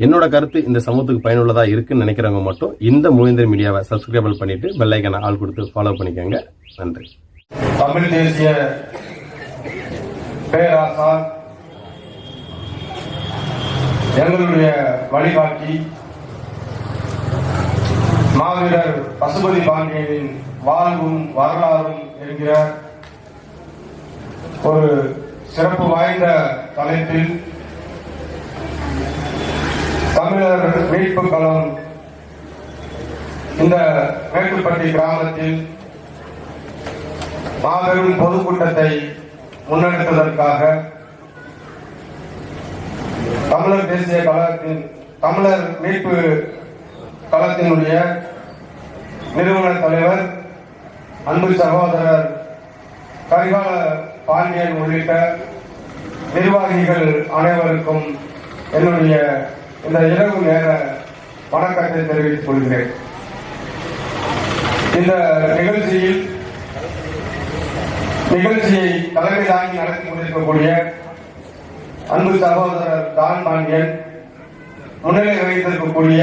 என்னோட கருத்து இந்த சமூகத்துக்கு பயனுள்ளதா இருக்குன்னு நினைக்கிறவங்க மட்டும் இந்த மூவேந்தர் மீடியாவை சப்ஸ்கிரைபிள் பண்ணிட்டு பெல் ஐக்கான ஆள் கொடுத்து ஃபாலோ பண்ணிக்கோங்க. நன்றி. தமிழ் தேசிய பேராசார், எங்களுடைய வழிகாட்டி மாவீரர் பசுபதி பாண்டியனின் வாழ்வும் வரலாறும் என்கிற ஒரு சிறப்பு வாய்ந்த தலைப்பில் தமிழர் மீட்பு களம் இந்த மேட்டுப்பட்டி கிராமத்தில் மாபெரும் பொதுக்கூட்டத்தை முன்னெடுப்பதற்காக தமிழர் தேசிய கழகத்தின் தமிழர் மீட்பு களத்தினுடைய நிறுவன தலைவர் அன்பு சகோதரர் கரிகால பாண்டியன் உள்ளிட்ட நிர்வாகிகள் அனைவருக்கும் என்னுடைய இந்த இரவு நேர வணக்கத்தை தெரிவித்துக் கொள்கிறேன். இந்த நிகழ்ச்சியை தலைமை தாங்கி நடத்தி கொண்டிருக்கக்கூடிய அன்பு சகோதரர் டான் பாண்டியன், முன்னிலை வகித்திருக்கக்கூடிய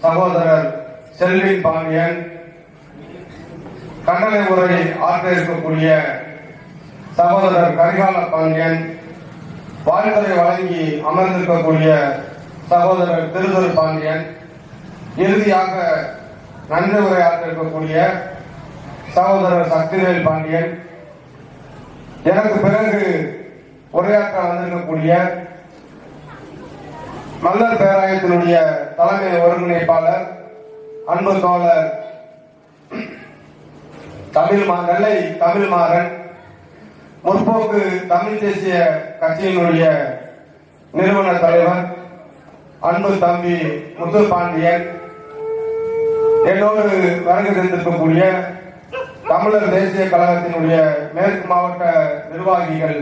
சகோதரர் செல்வின் பாண்டியன், கண்டன உரை ஆற்ற இருக்கக்கூடிய சகோதரர் கரிகால பாண்டியன், வாழ்த்துறை வழங்கி அமர்ந்திருக்கக்கூடிய சகோதரர் திருதொல் பாண்டியன், இறுதியாக நன்றி உரை ஆற்ற இருக்கக்கூடிய சகோதரர் சக்திவேல் பாண்டியன், எனக்கு பிறகு உரையாற்ற வந்திருக்கக்கூடிய மல்லர் பேராயத்தினுடைய தலைமை ஒருங்கிணைப்பாளர் அன்பு தோழர் நெல்லை தமிழ்மாறன், முற்போக்கு தமிழ் தேசிய கட்சியினுடைய நிறுவன தலைவர் அன்பு தம்பி முத்து பாண்டியன், என்னோடு வருகை தந்திருக்கக்கூடிய தமிழர் தேசிய கழகத்தினுடைய மேற்கு மாவட்ட நிர்வாகிகள்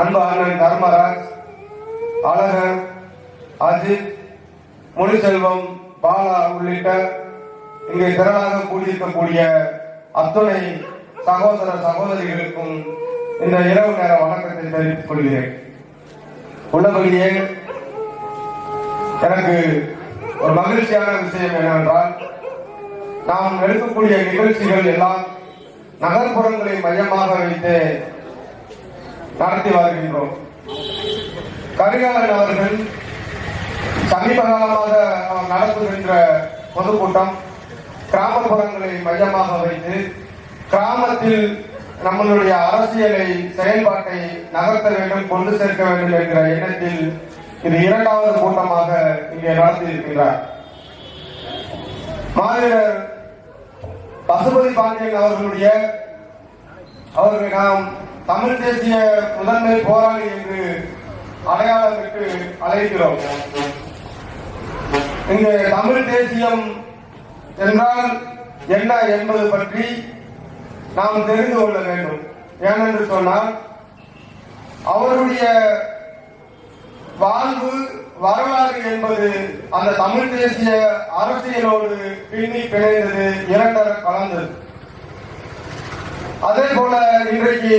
அன்பு அண்ணன் தர்மராஜ், அழகர், அஜித், முனிசெல்வம், பாலா உள்ளிட்ட இங்கே திரளாக கூடியிருக்கக்கூடிய அத்துணை சகோதர சகோதரிகளுக்கும் இந்த இரவு நேர வணக்கத்தை தெரிவித்துக் கொள்கிறேன். உள்ளபடியே எனக்கு ஒரு மகிழ்ச்சியான விஷயம் என்னவென்றால், நாம் எடுக்கக்கூடிய நிகழ்ச்சிகள் எல்லாம் நகர்ப்புறங்களை மையமாக வைத்து நடத்தி வருகின்றோம். கரிகாலன் அவர்கள் சமீப காலமாக நடத்துகின்ற பொதுக்கூட்டம் கிராமப்புறங்களை மையமாக வைத்து கிராமத்தில் நம்மளுடைய அரசியலை செயல்பாட்டை நகர்த்த வேண்டும், கொண்டு சேர்க்க வேண்டும் என்கிற எண்ணத்தில் இது இரண்டாவது கூட்டமாக இங்கே நடத்தியிருக்கிறார். மாவீரர் பசுபதி பாண்டியன் அவர்களை நாம் தமிழ் தேசிய முதன்மை போராளி என்று அடையாளம் பெற்று அழைக்கிறோம். இங்கே தமிழ் தேசியம் என்றால் என்ன என்பது பற்றி நாம் தெரிந்து கொள்ள வேண்டும். ஏனென்று சொன்னால், அவருடைய வாழ்வு வரலாறு என்பது அந்த தமிழ் தேசிய அரசியலோடு பின்னி பிணைந்தது, இரண்டர கலந்தது. அதே போல இன்றைக்கு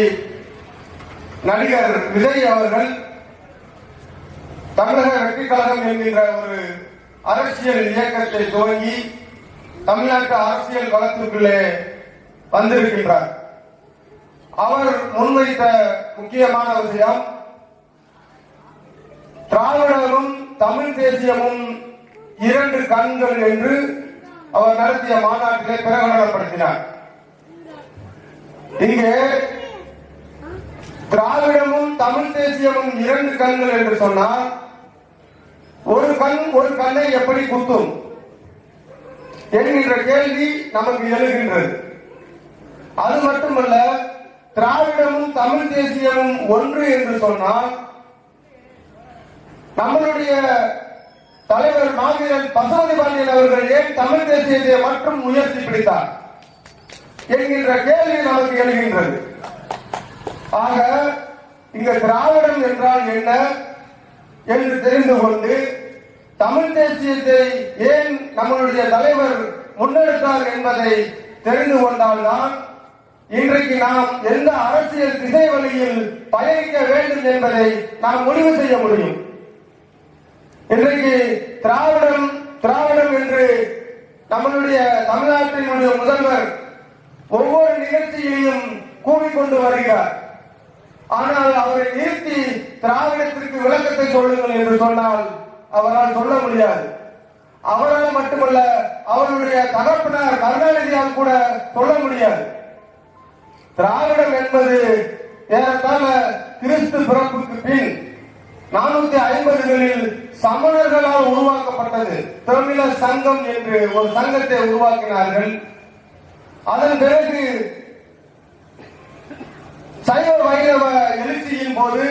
நடிகர் விஜய் அவர்கள் தமிழக வெற்றி கழகம் என்கின்ற ஒரு அரசியல் இயக்கத்தை துவங்கி தமிழ்நாட்டு அரசியல் களத்திற்குள்ளே வந்திருக்கின்றார். அவர் முன்வைத்த முக்கியமான விஷயம், திராவிடமும் தமிழ் தேசியமும் இரண்டு கண்கள் என்று அவர் நடத்திய மாநாட்டிலே பிரகடனப்படுத்தினார். இங்கே திராவிடமும் தமிழ் தேசியமும் இரண்டு கண்கள் என்று சொன்னால், ஒரு கண்ணை எப்படி குத்தும் என்கின்ற கேள்வி நமக்கு எழுகின்றது. அது மட்டுமல்ல, திராவிடமும் தமிழ் தேசியமும் ஒன்று என்று சொன்னால், நம்மளுடைய தலைவர் மாவீரன் பசுபதி பாண்டியன் அவர்கள் ஏன் தமிழ் தேசியத்தை மட்டும் உயர்த்தி பிடித்தார் என்கின்ற கேள்வி நமக்கு எழுகின்றது. ஆக இங்க திராவிடம் என்றால் என்ன என்று தெரிந்து கொண்டு, தமிழ் தேசியத்தை ஏன் நம்மளுடைய தலைவர் முன்னெடுத்தார் என்பதை தெரிந்து கொண்டால்தான் இன்றைக்கு நாம் எந்த அரசியல் திசை வழியில் பயணிக்க வேண்டும் என்பதை நாம் முடிவு செய்ய முடியும். இன்றைக்கு திராவிடம் திராவிடம் என்று நம்மளுடைய தமிழ்நாட்டினுடைய முதல்வர் ஒவ்வொரு நிகழ்ச்சியையும் கூவிக்கொண்டு வருகிறார். ஆனால் அவரை நிறுத்தி திராவிடத்திற்கு விளக்கத்தை சொல்லுங்கள் என்று சொன்னால் அவரால் சொல்ல முடியாது. அவரால் மட்டுமல்ல, அவருடைய தகப்பனார் கருணாநிதியால் கூட சொல்ல முடியாது. திராவிடம் என்பது ஏறத்தாழ கிறிஸ்து பிறப்புக்கு பின் 450களில் சமணர்களால் உருவாக்கப்பட்டது. தமிழர் சங்கம் என்று ஒரு சங்கத்தை உருவாக்கினார்கள். அதன் பிறகு சைவ வைணவ எழுச்சியின் போது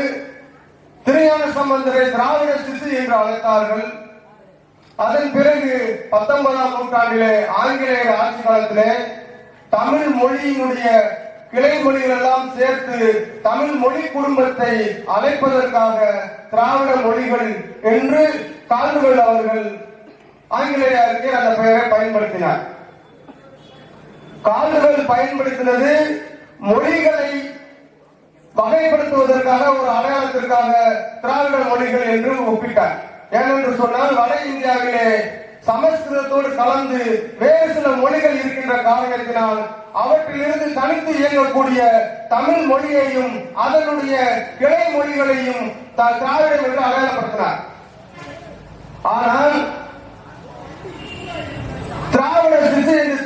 திருஞான சம்பந்தரை திராவிட சிசு என்று அழைத்தார்கள். அதன் பிறகு 19ஆம் நூற்றாண்டிலே ஆங்கிலேயர் ஆட்சி காலத்திலே தமிழ் மொழியினுடைய கிளை மொழிகள் எல்லாம் சேர்த்து தமிழ் மொழி குடும்பத்தை அழைப்பதற்காக திராவிட மொழிகள் என்று கால்டுவெல் அவர்கள் ஆங்கிலேயருக்கு அந்த பெயரை பயன்படுத்தினார். கால்டுவெல் பயன்படுத்தினது மொழிகளை வகைப்படுத்துவதற்காக, ஒரு அடையாளத்திற்காக திராவிட மொழிகள் என்று ஒப்பிட்டார். ஏனென்று சொன்னால் வட இந்தியாவிலே சமஸ்கிருதத்தோடு கலந்து வேறு சில மொழிகள் இருக்கின்ற காரணத்தினால் அவற்றிலிருந்து தனித்து இயங்கக்கூடிய தமிழ் மொழியையும் அதனுடைய கிளை மொழிகளையும் திராவிடம் என்று அடையாளப்படுத்தினார். ஆனால் திராவிட சிசு என்று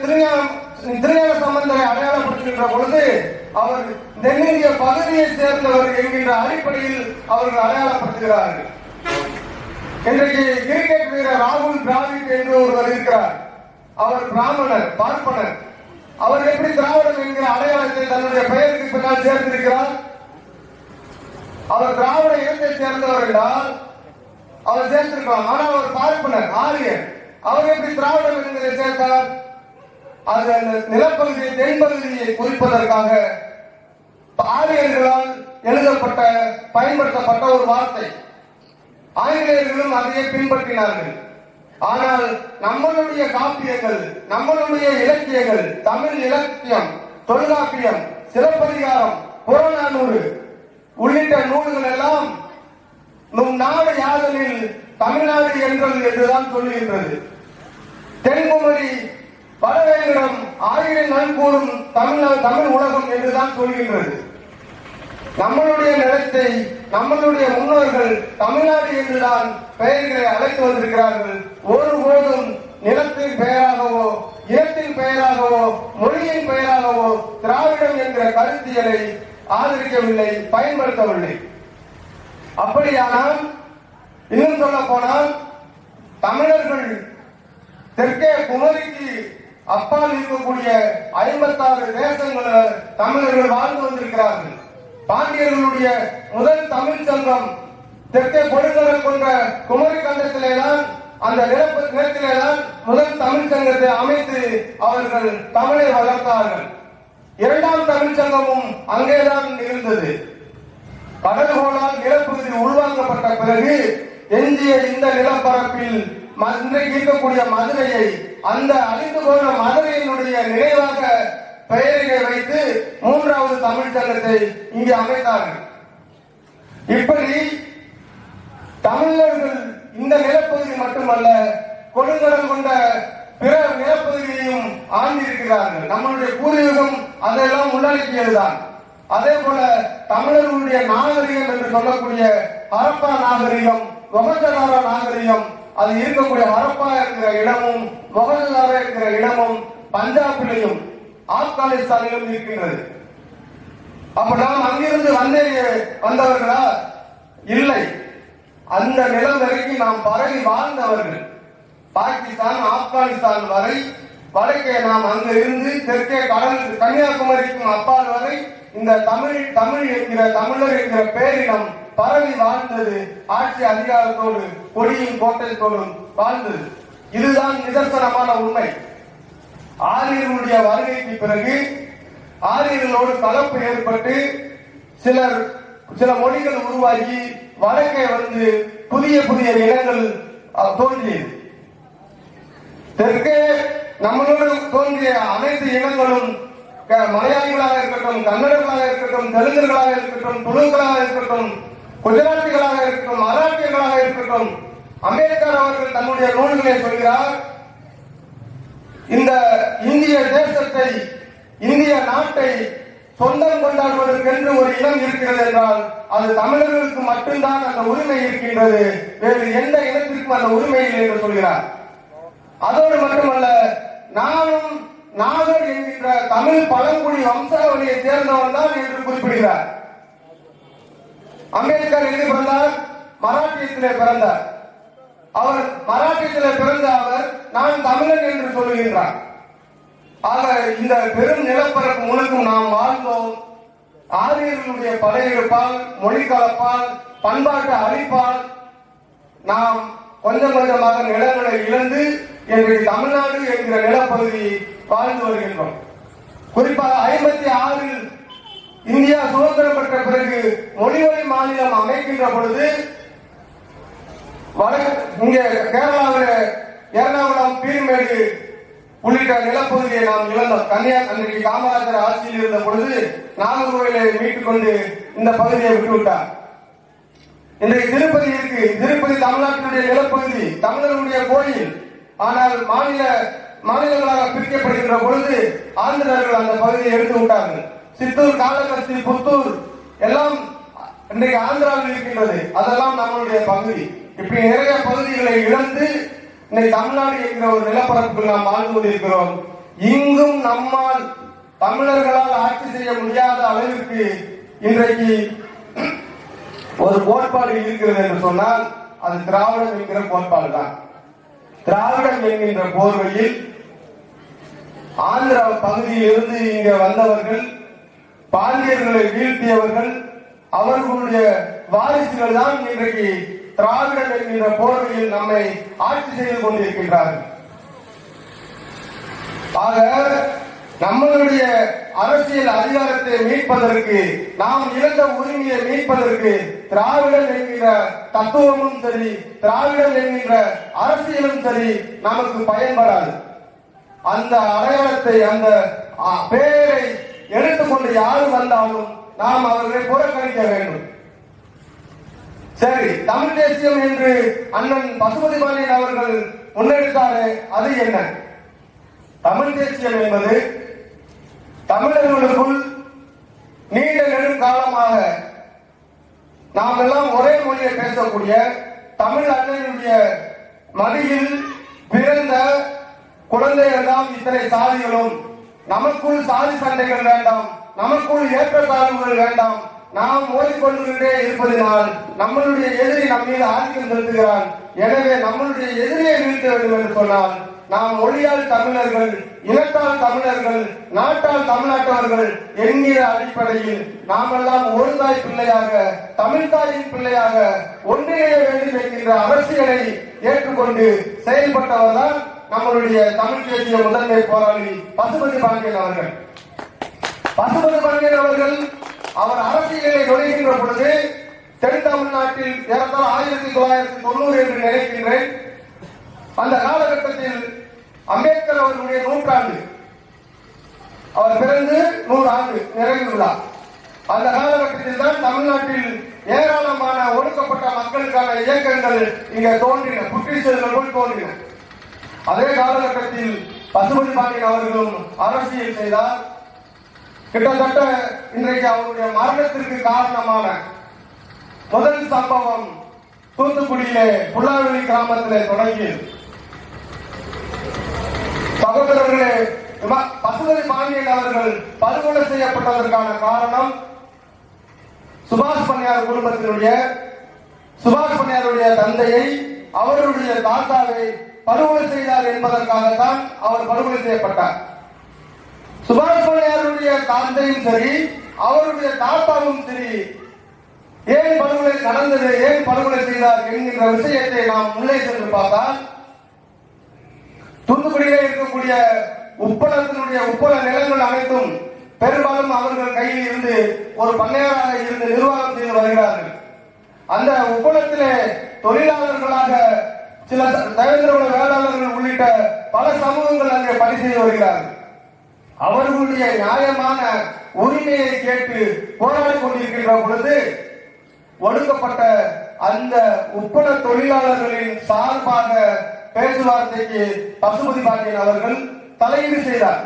திருஞான சம்பந்தரை அடையாளப்படுத்துகின்ற பொழுது அவர் தென்னிந்திய பகுதியை சேர்ந்தவர் என்கின்ற அடிப்படையில் அவர்கள் அடையாளப்படுத்துகிறார்கள். இன்றைக்கு கிரிக்கெட் வீரர் ராகுல் டிராவிட் என்று ஒருவர் இருக்கிறார். அவர் பிராமணர், பார்ப்பனர். அவர் எப்படி திராவிடம் என்கிற அடையாளத்தை தன்னுடைய பெயருக்கு பின்னால் சேர்த்திருக்கிறார்? அவர் திராவிட இனத்தை சேர்ந்தவர் என்றால் அவர் சேர்த்திருக்கலாம். ஆனால் அவர் பார்ப்பனர், ஆரியர். அவர் எப்படி திராவிடம் என்கிறதை சேர்த்தார்? அது அந்த நிலப்பகுதியை, தென்பகுதியை குறிப்பதற்காக ஆரியர்களால் எழுதப்பட்ட பயன்படுத்தப்பட்ட ஒரு வார்த்தை. ஆங்கிலேயர்களும் அதையே பின்பற்றினார்கள். ஆனால் நம்மளுடைய காப்பியங்கள், நம்மளுடைய இலக்கியங்கள், தமிழ் இலக்கியம், தொல்காப்பியம், சிலப்பதிகாரம், புறநானூறு உள்ளிட்ட நூல்கள் எல்லாம் நம் நாடு யாதனில் தமிழ்நாடு என்றது என்றுதான் சொல்லுகின்றது. தென்குமரி, வடவேங்கடம், ஆயிரம் நல்கூடும் தமிழ் உலகம் என்றுதான் சொல்கின்றது. நம்மளுடைய நிலத்தை நம்மளுடைய முன்னோர்கள் தமிழ்நாடு என்றுதான் பெயர்களை அழைத்து வந்திருக்கிறார்கள். ஒருபோதும் நிலத்தின் பெயராகவோ, இனத்தின் பெயராகவோ, மொழியின் பெயராகவோ திராவிடம் என்கிற கருத்தியலை ஆதரிக்கவில்லை, பயன்படுத்தவில்லை. அப்படியானால் இன்னும் சொல்ல போனால் தமிழர்கள் தெற்கே குமரிக்கு அப்பால் இருக்கக்கூடிய 56 தேசங்களில் தமிழர்கள் வாழ்ந்து வந்திருக்கிறார்கள். பாண்டியர்களுடைய முதல் தமிழ் சங்கம் தெற்கே கொடுங்கடல் கொண்ட குமரி கண்டத்திலேதான், அந்த நிலத்திலேதான் முதல் தமிழ் சங்கத்தை அமைத்து அவர்கள் தமிழை வளர்த்தார்கள். இரண்டாம் தமிழ் சங்கமும் அங்கேதான் இருந்தது. கடல்கோளால் நிலப்பகுதி உள்வாங்கப்பட்ட பிறகு எஞ்சிய இந்த நிலப்பரப்பில் இன்றைக்கு இருக்கக்கூடிய மதுரையை, அந்த அழிந்து போன மதுரையினுடைய நினைவாக பெயரினை வைத்து மூன்றாவது தமிழ் சங்கத்தை இங்கே அமைத்தார்கள். இப்படி தமிழர்கள் இந்த நிலப்பகுதி மட்டுமல்ல, கொடுங்கடல் கொண்ட பிற நிலப்பகுதியையும் ஆண்டிருக்கிறார்கள். நம்மளுடைய பூர்வீகம் அதெல்லாம் உள்ளடக்கியதுதான். அதே போல தமிழர்களுடைய நாகரிகம் என்று சொல்லக்கூடிய ஹரப்பா நாகரிகம், மொகஞ்சதாரோ நாகரிகம், அது இருக்கக்கூடிய ஹரப்பா இருக்கிற இடமும் மொகஞ்சதாரோ இருக்கிற இடமும் பஞ்சாபிலையும் ஆப்கானிஸ்தானிலும் இருக்கின்றது. அப்ப நாம் அங்கிருந்து வந்தவர்களா? இல்லை. அந்த நிலம் வரைக்கும் நாம் பரவி வாழ்ந்தவர்கள். பாகிஸ்தான், ஆப்கானிஸ்தான் வரை, வடக்கே நாம் அங்கு இருந்து தெற்கே கடல் கன்னியாகுமரிக்கும் அப்பால் வரை இந்த தமிழ் என்கிற தமிழர் என்கிற பேரினம் பரவி வாழ்ந்தது. ஆட்சி அதிகாரத்தோடு, கொடியின் கோட்டைத்தோடும் வாழ்ந்தது. இதுதான் நிதர்சனமான உண்மை. ஆரியர்களுடைய வருகைக்கு பிறகு ஆரியர்களோடு கலப்பு ஏற்பட்டு சில மொழிகள் உருவாகி வடக்கே வந்து புதிய புதிய இனங்கள் தோன்றியது. தெற்கே நம்மளோடு தோன்றிய அனைத்து இனங்களும் மலையாளிகளாக இருக்கட்டும், கன்னடர்களாக இருக்கட்டும், தெலுங்கர்களாக இருக்கட்டும், துளுக்களாக இருக்கட்டும், குஜராத்திகளாக இருக்கட்டும், மராட்டியர்களாக இருக்கட்டும், அம்பேத்கர் அவர்கள் தன்னுடைய நூல்களை சொல்கிறார், இந்த இந்திய தேசத்தை, இந்திய நாட்டை சொந்தம் கொண்டாடுவதற்கென்று ஒரு இனம் இருக்கிறது என்றால் அது தமிழர்களுக்கு மட்டும்தான் அந்த உரிமை இருக்கின்றது, வேறு எந்த இனத்திற்கும் அந்த உரிமை இல்லை என்று சொல்கிறார். அதோடு மட்டுமல்ல, நானும் நாகர் என்கின்ற தமிழ் பழங்குடி வம்சாவளியை சேர்ந்தவன் தான் என்று குறிப்பிடுகிறார். அம்பேத்கர் எங்கு பிறந்தார்? மராட்டியத்திலே பிறந்தார். அவர் மராட்டியத்திலே பிறந்த அவர் நான் தமிழன் என்று சொல்லுகின்றார். ஆக இந்த பெரும் நிலப்பரப்பு முழுக்கும் நாம் வாழ்ந்தோம். ஆரியர்களுடைய படையெடுப்பால், மொழி கலப்பால், பண்பாட்டு அழிப்பால் நாம் கொஞ்சம் கொஞ்சமாக நிலங்களை இழந்து இன்றைக்கு தமிழ்நாடு என்கிற நிலப்பகுதி வாழ்ந்து வருகின்றோம். குறிப்பாக 56 இந்தியா சுதந்திரம் பெற்ற பிறகு மொழிவழி மாநிலம் அமைக்கின்ற பொழுது இங்கே கேரளாவில் எர்ணாகுளம், பீர்மேடு உள்ளிட்ட நிலப்பகுதியை நாம் இழந்தோம். கன்னியாகுமரி காமராஜர் ஆட்சியில் இருந்த பொழுது நாகர்கோவிலை மீட்டுக் கொண்டு இந்த பகுதியை விட்டுவிட்டார். இன்றைக்கு திருப்பதி இருக்கு. திருப்பதி தமிழ்நாட்டினுடைய நிலப்பகுதி, தமிழர்களுடைய கோயில். ஆனால் மாநிலங்களாக பிரிக்கப்படுகின்ற பொழுது ஆந்திரர்கள் அந்த பகுதியை எடுத்து விட்டார்கள். சித்தூர், காளகஸ்தி, புத்தூர் எல்லாம் இன்றைக்கு ஆந்திராவில் இருக்கின்றது. அதெல்லாம் நம்மளுடைய பகுதி. இப்படி நிறைய பகுதிகளை இழந்து இன்னைக்கு தமிழ்நாடு என்கிற ஒரு நிலப்பரப்புகள் நாம் வாழ்ந்து கொண்டிருக்கிறோம். இங்கும் நம்மால் தமிழர்களால் ஆட்சி செய்ய முடியாத அளவிற்கு இன்றைக்கு ஒரு கோட்பாடு இருக்கிறது என்று சொன்னால் அது திராவிடம் என்கிற கோட்பாடு தான். திராவிடம் என்கின்ற போர்வையில் ஆந்திர பகுதியில் இருந்து இங்க வந்தவர்கள், பாண்டியர்களை வீழ்த்தியவர்கள், அவர்களுடைய வாரிசுகள் தான் இன்றைக்கு திராவிடம் என்கின்ற போர்வையில் நம்மை ஆட்சி செய்து கொண்டிருக்கின்றார்கள். ஆக நம்மளுடைய அரசியல் அதிகாரத்தை மீட்பதற்கு, நாம் இழந்த உரிமையை மீட்பதற்கு திராவிடம் என்கிற தத்துவமும் சரி, திராவிடம் என்கின்ற அரசியலும் சரி நமக்கு பயன்படாது. அந்த அடையாளத்தை, அந்த பெயரை எடுத்துக்கொண்டு யாரு வந்தாலும் நாம் அவர்களை புறக்கணிக்க வேண்டும். சரி, தமிழ் தேசியம் என்று அண்ணன் பசுபதி பாண்டியன் அவர்கள் முன்னெடுத்தாரே, அது என்ன? தமிழ் தேசியம் என்பது தமிழர்களுக்குள் நீண்ட நெடுங்காலமாக நாம் எல்லாம் ஒரே மொழியை பேசக்கூடிய தமிழ் அன்னையினுடைய மடியில் பிறந்த குழந்தைகள் தான் இத்தனை சாதிகளும். நமக்குள் சாதி சண்டைகள் வேண்டாம், நமக்குள் ஏற்றத்தாழ்வுகள் வேண்டாம். நாம் மோதிக்கொண்டே இருப்பதனால் நம்மளுடைய எதிரி நம் மீது ஆதிக்கம் செலுத்துகிறான். எனவே நம்மளுடைய எதிரியை வீழ்த்த வேண்டும் என்று சொன்னால் நாம் மொழியால் தமிழர்கள், இனத்தால் தமிழர்கள், நாட்டால் தமிழ்நாட்டவர்கள் என்கிற அடிப்படையில் நாமெல்லாம் ஒரு தாய் பிள்ளையாக, தமிழ் தாயின் பிள்ளையாக ஒன்றிணைய வேண்டும் என்கின்ற அரசியலை ஏற்றுக்கொண்டு செயல்பட்டவர் தான் நம்மளுடைய தமிழ் தேசிய முதன்மை போராளி பசுபதி பாண்டியன் அவர்கள். பசுபதி பாண்டியன் அவர்கள் அவர் அரசியலை நுழைகின்ற பொழுது தென் தமிழ்நாட்டில் ஏறத்தாழ 1990 என்று நினைக்கின்றேன். அந்த காலகட்டத்தில் அம்பேத்கர் அவர்களுடைய 100 ஆண்டு, அவர் பிறந்து 100 ஆண்டு நிறைவு விழா. அந்த காலகட்டத்தில் தான் தமிழ்நாட்டில் ஏராளமான ஒடுக்கப்பட்ட மக்களுக்கான இயக்கங்கள் இங்கே தோன்றின, புற்றிசல்கள் தோன்றின. அதே காலகட்டத்தில் பசுபதி பாண்டியன் அவர்களும் அரசியல் செய்தார். கிட்டத்தட்ட இன்றைக்கு அவருடைய மரணத்திற்கு காரணமான முதல் சம்பவம் தூத்துக்குடியிலே புல்லாவெளி கிராமத்திலே தொடங்கியது. சகோதரர்களே, பசுபதி பாண்டியன் அவர்கள் படுகொலை செய்யப்பட்டதற்கான காரணம் சுபாஷ் பன்னியார் குடும்பத்தினுடைய, சுபாஷ் பன்னியாருடைய தந்தையை, அவருடைய தாத்தாவை படுகொலை செய்தார் என்பதற்காகத்தான் அவர் படுகொலை செய்யப்பட்டார். சுபாஷ் பன்னியாருடைய தந்தையும் சரி, அவருடைய தாத்தாவும் சரி, ஏன் படுகொலை நடந்தது, ஏன் படுகொலை செய்தார் என்கின்ற விஷயத்தை நாம் உள்ளே சென்று பார்த்தால், தூத்துக்குடியிலே இருக்கக்கூடிய உப்பளத்தினுடைய உப்பள நிலங்கள் அனைத்தும் பெரும்பாலும் அவர்கள் கையில் இருந்து ஒரு பண்ணையாராக இருந்து நிர்வாகம் செய்து வருகிறார்கள். அந்த உப்பளத்திலே தொழிலாளர்களாக சில தேவேந்திர வேளாளர்கள் உள்ளிட்ட பல சமூகங்கள் அங்கே பணி செய்து வருகிறார்கள். அவர்களுடைய நியாயமான உரிமையை கேட்டு போராடி கொண்டிருக்கின்ற பொழுது ஒடுக்கப்பட்ட அந்த உப்பள தொழிலாளர்களின் சார்பாக பேச்சுவார்த்தைக்கு பசுபதி பாண்டியன் அவர்கள் தலையீடு செய்தார்.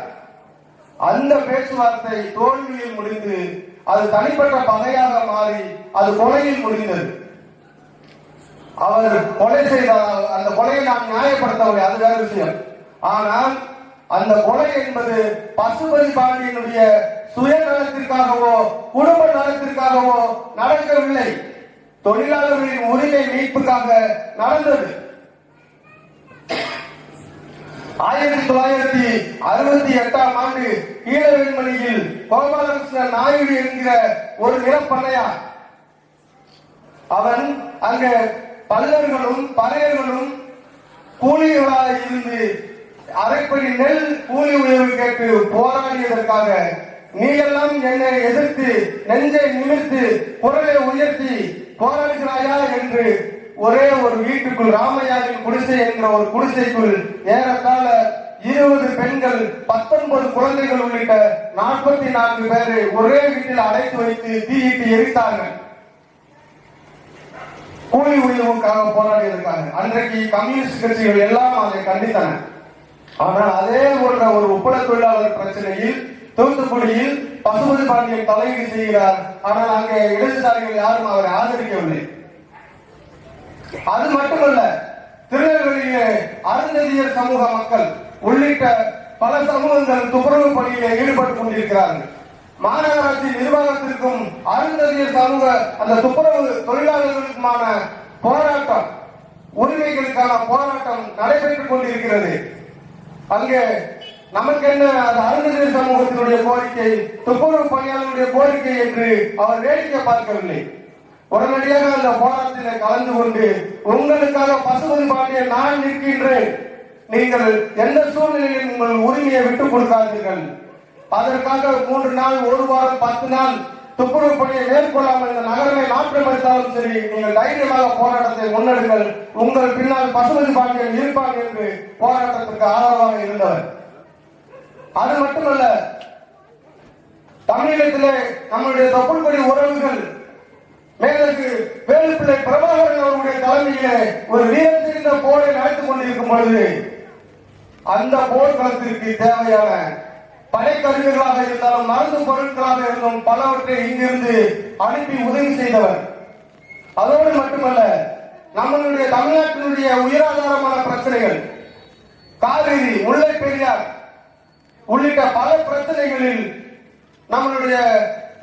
அந்த பேச்சுவார்த்தை தோல்வியில் முடிந்து அது தனிப்பட்ட பகையாக மாறி அது கொலையில் முடிந்தது. அவர் கொலை செய்தால் அந்த கொலையை நாம் நியாயப்படுத்தவில்லை, அது வேறு விஷயம். ஆனால் அந்த கொலை என்பது பசுபதி பாண்டியனுடைய சுயநலத்திற்காகவோ குடும்ப நலத்திற்காகவோ நடக்கவில்லை, தொழிலாளர்களின் உரிமை மீட்புக்காக நடந்தது. 1968ஆம் ஆண்டு ஈழவெண்மணியில் கோபாலகிருஷ்ணன் நாயுடு என்கிற ஒரு நிலப்பண்ணையார், அவன் அங்க பல்லர்களும் பறையர்களும் கூலிகளாக இருந்து அரைப்படி நெல் கூலி உயர்வு கேட்டு போராடியதற்காக நீ எல்லாம் என்னை எதிர்த்து நெஞ்சை நிமிர்த்து குரலை உயர்த்தி போராடுகிறாயா என்று ஒரே ஒரு வீட்டுக்குள் ராமையாவின் குடிசை என்கிற ஒரு குடிசைக்குள் ஏறத்தாழ 20 பெண்கள் 19 குழந்தைகள் உள்ளிட்ட 44 பேரை ஒரே வீட்டில் அடைத்து வைத்து தீயிட்டு எரித்தார்கள். கூலி உயர்வுக்காக போராடியிருக்காங்க. அன்றைக்கு கம்யூனிஸ்ட் கட்சிகள் எல்லாம் அதை கண்டித்தன. ஆனால் அதே போன்ற ஒரு உப்பள தொழிலாளர் பிரச்சனையில் தூத்துக்குடியில் பசுபதி பாண்டியன் தலையீடு செய்கிறார். ஆனால் அங்கே இடதுசாரிகள் யாரும் அவரை ஆதரிக்கவில்லை. அது மட்டுமல்ல, திருநெல்வேலியிலே அருந்ததியர் சமூக மக்கள் உள்ளிட்ட பல சமூகங்கள் துப்புரவு பணியிலே ஈடுபட்டுக் கொண்டிருக்கிறார்கள். மாநகராட்சி நிர்வாகத்திற்கும் அருந்ததியர் சமூக அந்த துப்புரவு தொழிலாளர்களுக்குமான போராட்டம், உரிமைகளுக்கான போராட்டம் நடைபெற்றுக் கொண்டிருக்கிறது. அங்கே நமக்கு என்ன, அது அருந்ததியர் சமூகத்தினுடைய கோரிக்கை, துப்புரவு பணியாளர்களுடைய கோரிக்கை என்று அவர் வேடிக்கை பார்க்கவில்லை. உடனடியாக அந்த போராட்டத்தில் கலந்து கொண்டு உங்களுக்காக பசுபதி பாண்டியன் நான் நிற்கின்றேன், நீங்கள் எந்த சூழ்நிலையில் உங்கள் உரிமையை விட்டுக் கொடுக்காதீர்கள், அதற்காக 3 நாள் 1 வாரம் 10 நாள் துப்புரவு பணியை மேற்கொள்ளாமல் இந்த நகரமே மாற்றம் எடுத்தாலும் சரி, நீங்கள் தைரியமாக போராட்டத்தை முன்னெடுங்கள், உங்கள் பின்னால் பசுபதி பாண்டியன் இருப்பார் என்று போராட்டத்திற்கு ஆதரவாக இருந்தவர். அது மட்டுமல்ல, தமிழகத்திலே நம்முடைய தொப்புள்கொடி உறவுகள் மேலருக்கு வேலுப்பிள்ளை பிரபாகரன் அவருடைய தலைமையிலே ஒரு வீரம் செறிந்த போரை நடத்திக் கொண்டிருக்கும் பொழுது அந்த போர்க்களத்திற்கு தேவையான படைக்கருவிகளாக இருந்தாலும் மருந்து பொருட்களாக இருந்தும் பலவற்றை இங்கிருந்து அனுப்பி உதவி செய்தவர். அதோடு மட்டுமல்ல, நம்மளுடைய தமிழ்நாட்டினுடைய உயிராதாரமான பிரச்சனைகள், காவிரி, முல்லை பெரியார் உள்ளிட்ட பல பிரச்சனைகளில் நம்மளுடைய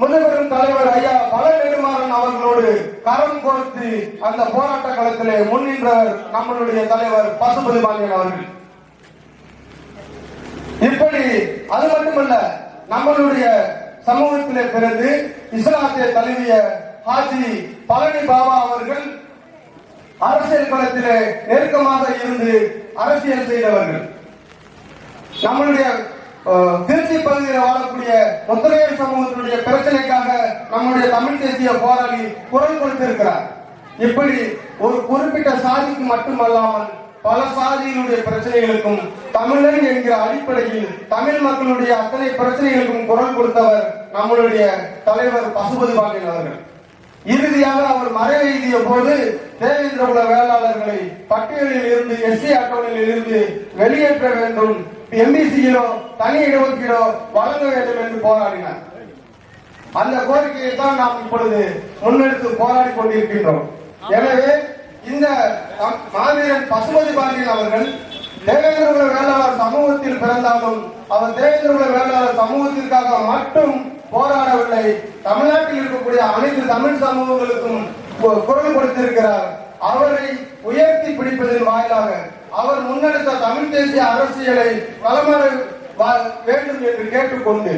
முதல்வரும் தலைவர் ஐயா பல நெடுமாறன் அவர்களோடு கரம் கோர்த்து அந்த போராட்ட களத்திலே முன்னின்றவர் நம்மளுடைய தலைவர் பசுபதி பாண்டியன் அவர்கள். இப்படி அது மட்டுமல்ல, நம்மளுடைய சமூகத்திலே பிறந்து இஸ்லாத்தை தழுவிய ஹாஜி பழனி பாபா அவர்கள் அரசியல் களத்திலே நெருக்கமாக இருந்து அரசியல் செய்தவர்கள். நம்மளுடைய திருச்சி பகுதியில் வாழக்கூடிய முத்தரையர் சமூகத்தினுடைய பிரச்சனைக்காக நம்முடைய தமிழ் தேசிய போராளி குரல் கொடுத்திருக்கிறார். இப்படி ஒரு குறிப்பிட்ட சாதிக்கு மட்டுமல்லாமல் பல சாதியினுடைய பிரச்சனைகளுக்கும் தமிழன் என்கிற அடிப்படையில் தமிழ் மக்களுடைய அத்தனை பிரச்சனைகளுக்கும் குரல் கொடுத்தவர் நம்மளுடைய தலைவர் பசுபதி பாண்டியன் அவர்கள். இறுதியாக அவர் மறைவெய்திய போது தேவேந்திர குல வேளாளர்களை பட்டியலில் இருந்து எஸ்சி அட்டவணையில் இருந்து வெளியேற்ற வேண்டும், எம்பிசியிலோ தனி இடஒதுக்கீடோ வழங்க வேண்டும் என்று போராடினார். அந்த கோரிக்கையை தான் நாம் இப்பொழுது முன்னெடுத்து போராடி கொண்டிருக்கின்றோம். எனவே இந்த மாவீரன் பசுபதி பாண்டியன் அவர்கள் தேவேந்திர குல வேளாளர் சமூகத்தில் பிறந்தாலும் அவர் தேவேந்திர குல வேளாளர் சமூகத்திற்காக மட்டும் போராடவில்லை, தமிழ்நாட்டில் இருக்கக்கூடிய அனைத்து தமிழ் சமூகங்களுக்கும் குரல் கொடுத்திருக்கிறார். அவரை உயர்த்தி பிடிப்பதன் வாயிலாக அவர் முன்னெடுத்த தமிழ் தேசிய அரசியலை களமாற வேண்டும் என்று கேட்டுக்கொண்டு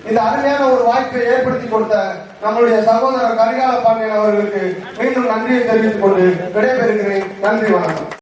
இந்த அருமையான ஒரு வாய்ப்பை ஏற்படுத்தி கொடுத்த நம்முடைய சகோதரர் கரிகால பாண்டியன் அவர்களுக்கு மீண்டும் நன்றியை தெரிவித்துக் கொண்டு விடைபெறுகிறேன். நன்றி, வணக்கம்.